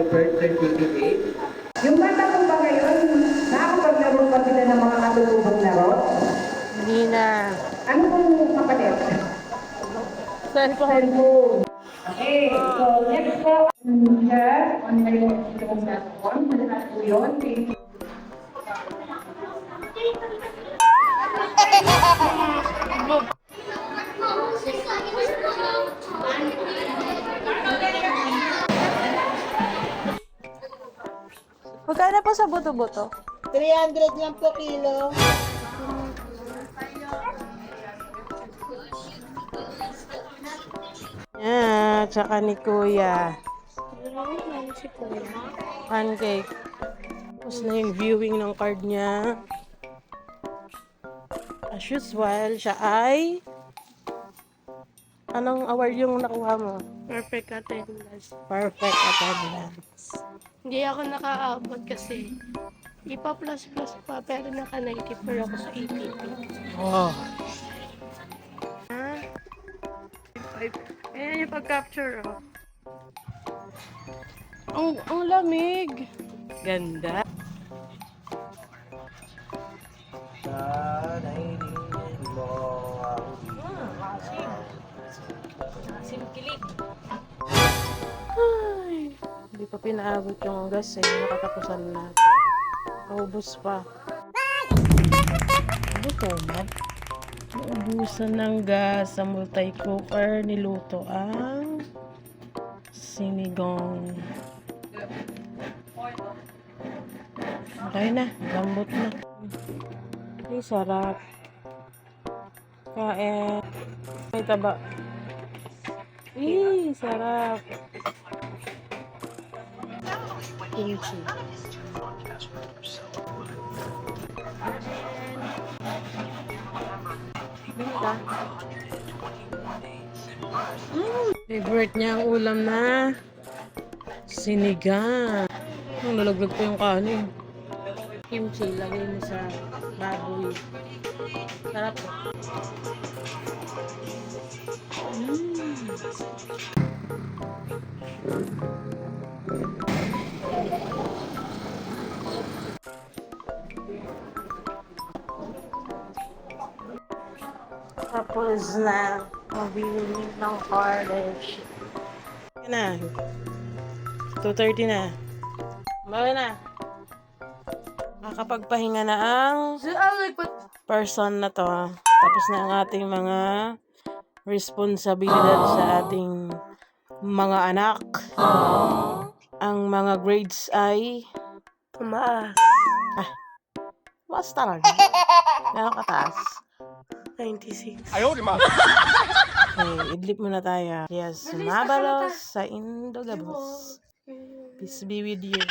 my birth certificate. Yung bata ko ba ngayon, nakakapaglaro pa sila ng mga katutubong laro? Hindi na. Ano pong kapalit? Cellphone. Cellphone. Okay, so next po, share on my platform. Malakas po yun. Magkano po sa buto-buto? 300 lang po kilo. Yeah, tsaka ni Kuya. Pancake. Tapos na yung viewing ng card niya. As usual, siya ay... Anong award yung nakuha mo? Perfect attendance. Perfect attendance. Hindi ako nakaabot kasi ipa plus pa pero naka-94 ako sa APP. Oh. Ha? Ayan yung pag-capture oh. Ang lamig. Ganda. Ay, hindi pa pinaabot yung gas eh. Nakatapusan na. Naubos pa. Buto man. Naubusan ng gas sa multi-cooker. Niluto ang sinigang. Okay na. Lambot na. Ay, sarap. Kain. May taba. Sarap. Kimchi. Ganda. Favorite niya ang ulam na sinigang. Nalaglag pa yung kanin. Kimchi, lagay mo sa baboy. Sarap. Tapos na mabili ng college. Na. 2:30 na. Bawa na. Makakapagpahinga na ang person na to. Tapos na ang ating mga responsibilidad sa ating mga anak. Ang mga grades ay Tumaas. mas talaga. Meron kataas. 96. Okay, idlip muna tayo. Yes, mabalos sa Indogabos. Peace be with you.